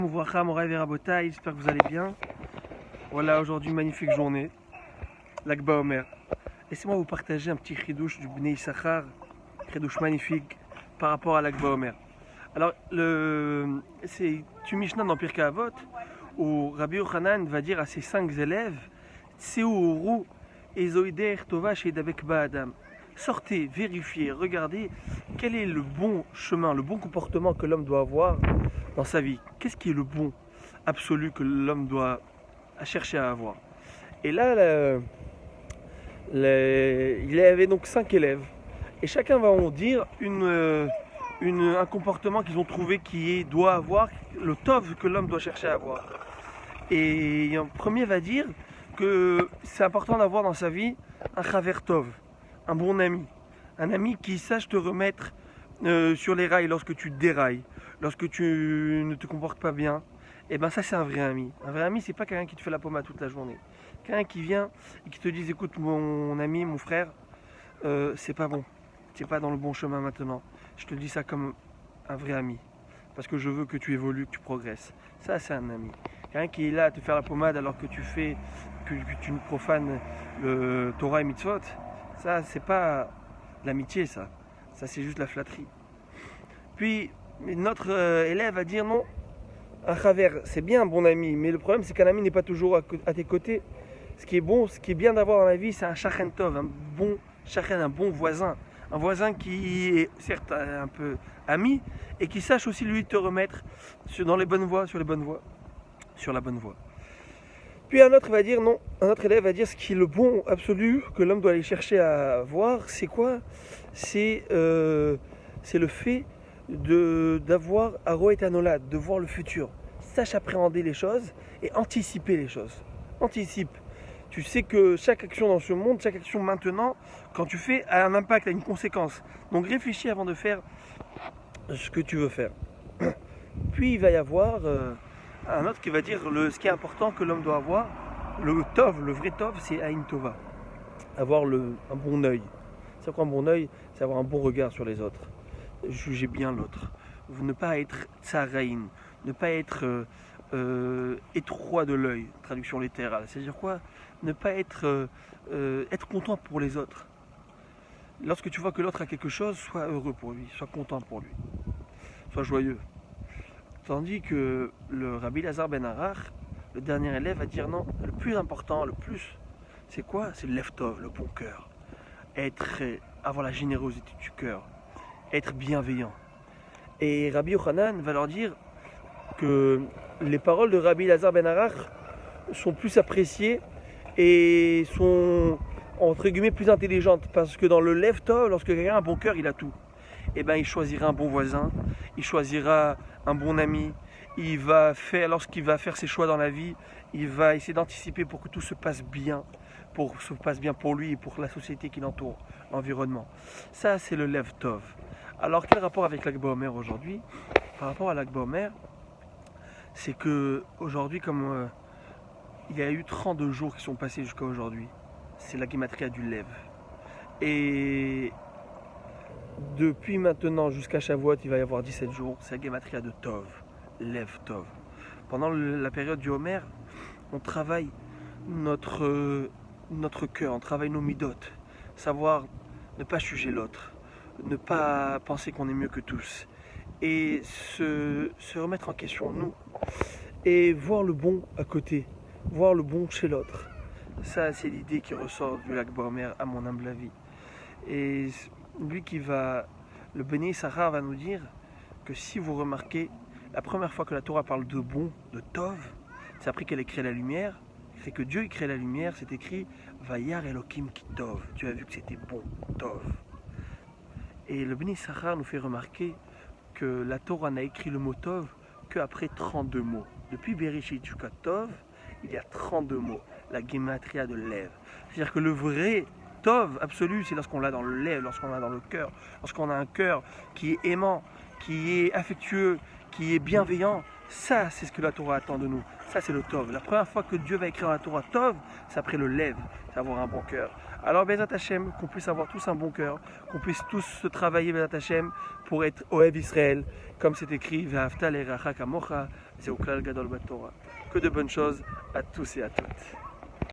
Mouvracha, Moraï Verabotaï, j'espère que vous allez bien. Voilà, aujourd'hui, une magnifique journée, Lag BaOmer. Laissez-moi vous partager un petit chidouche du Bnei Issachar, chidouche magnifique par rapport à Lag BaOmer. Alors, c'est une Mishnah dans Pirkei Avot où Rabbi Yochanan va dire à ses 5 élèves Tseu Uru Ezoider Tova Sheidavek Ba'adam. Sortez, vérifiez, regardez quel est le bon chemin, le bon comportement que l'homme doit avoir dans sa vie. Qu'est-ce qui est le bon absolu que l'homme doit chercher à avoir. Et là, il y avait donc 5 élèves. Et chacun va en dire un comportement qu'ils ont trouvé doit avoir, le tov que l'homme doit chercher à avoir. Et un premier va dire que c'est important d'avoir dans sa vie un chaver tov, un bon ami. Un ami qui sache te remettre sur les rails lorsque tu dérailles, lorsque tu ne te comportes pas bien. Et bien ça c'est un vrai ami. Un vrai ami c'est pas quelqu'un qui te fait la pommade toute la journée. Quelqu'un qui vient et qui te dit écoute mon ami, mon frère, c'est pas bon. Tu n'es pas dans le bon chemin maintenant. Je te dis ça comme un vrai ami. Parce que je veux que tu évolues, que tu progresses. Ça c'est un ami. Quelqu'un qui est là à te faire la pommade alors que tu tu profanes le Torah et Mitzvot. Ça c'est pas l'amitié ça. Ça c'est juste la flatterie. Puis notre élève va dire non. Un chaver, c'est bien un bon ami, mais le problème c'est qu'un ami n'est pas toujours à tes côtés. Ce qui est bon, ce qui est bien d'avoir dans la vie, c'est un shachen tov, un bon shachen, un bon voisin. Un voisin qui est certes un peu ami et qui sache aussi lui te remettre dans les bonnes voies, sur la bonne voie. Puis un autre va dire non, un autre élève va dire ce qui est le bon absolu que l'homme doit aller chercher à voir, c'est quoi? C'est le fait d'avoir Aro et Anolad, de voir le futur. Sache appréhender les choses et anticiper les choses. Anticipe. Tu sais que chaque action dans ce monde, chaque action maintenant, quand tu fais, a un impact, a une conséquence. Donc réfléchis avant de faire ce que tu veux faire. Puis il va y avoir un autre qui va dire ce qui est important que l'homme doit avoir. Le tov, le vrai tov, c'est Aïn Tova. Avoir un bon œil. C'est quoi un bon œil? C'est avoir un bon regard sur les autres. Jugez bien l'autre. Ne pas être tsaraïn, ne pas être étroit de l'œil, traduction littérale. C'est-à-dire quoi? Ne pas être content pour les autres. Lorsque tu vois que l'autre a quelque chose, sois heureux pour lui, sois content pour lui, sois joyeux. Tandis que le Rabbi Elazar ben Arach, le dernier élève, va dire non, le plus important, c'est quoi? C'est le lev tov, le bon cœur. Avoir la générosité du cœur. Être bienveillant. Et Rabbi Yochanan va leur dire que les paroles de Rabbi Elazar ben Arach sont plus appréciées et sont entre guillemets plus intelligentes, parce que dans le lev tov, lorsque quelqu'un a un bon cœur, il a tout. Et ben il choisira un bon voisin, il choisira un bon ami, lorsqu'il va faire ses choix dans la vie, il va essayer d'anticiper pour que tout se passe bien, pour lui et pour la société qui l'entoure, l'environnement. Ça c'est le lev tov. Alors quel rapport avec Lag BaOmer aujourd'hui? Par rapport à Lag BaOmer, c'est que aujourd'hui, comme il y a eu 32 jours qui sont passés jusqu'à aujourd'hui, c'est la gematria du lev. Et depuis maintenant jusqu'à Shavuot, il va y avoir 17 jours, c'est la gematria de Tov, lev Tov. Pendant la période du Homer, on travaille notre cœur, on travaille nos midot, savoir ne pas juger l'autre, ne pas penser qu'on est mieux que tous et se remettre en question nous et voir le bon à côté, voir le bon chez l'autre. Ça c'est l'idée qui ressort du Lag BaOmer à mon humble avis. Et le Bnei Issachar va nous dire que si vous remarquez, la première fois que la Torah parle de bon, de tov, c'est après qu'elle ait créé la lumière. C'est que Dieu crée la lumière, c'est écrit Vayar Elokim ki tov. Dieu a vu que c'était bon, tov. Et le Bnei Issachar nous fait remarquer que la Torah n'a écrit le mot tov qu'après 32 mots. Depuis Bereshit jusqu'à tov, il y a 32 mots, la gematria de lev. C'est-à-dire que le vrai tov absolu, c'est lorsqu'on l'a dans le lev, lorsqu'on l'a dans le cœur, lorsqu'on a un cœur qui est aimant, qui est affectueux, qui est bienveillant. Ça, c'est ce que la Torah attend de nous. Ça, c'est le Tov. La première fois que Dieu va écrire la Torah Tov, c'est après le Lev, c'est avoir un bon cœur. Alors, Bezat Hashem, qu'on puisse avoir tous un bon cœur, qu'on puisse tous se travailler, Bezat Hashem, pour être Oev Israël, comme c'est écrit, Ve'afta l'eracha kamocha, Zeu klal gadol baTorah. Que de bonnes choses à tous et à toutes.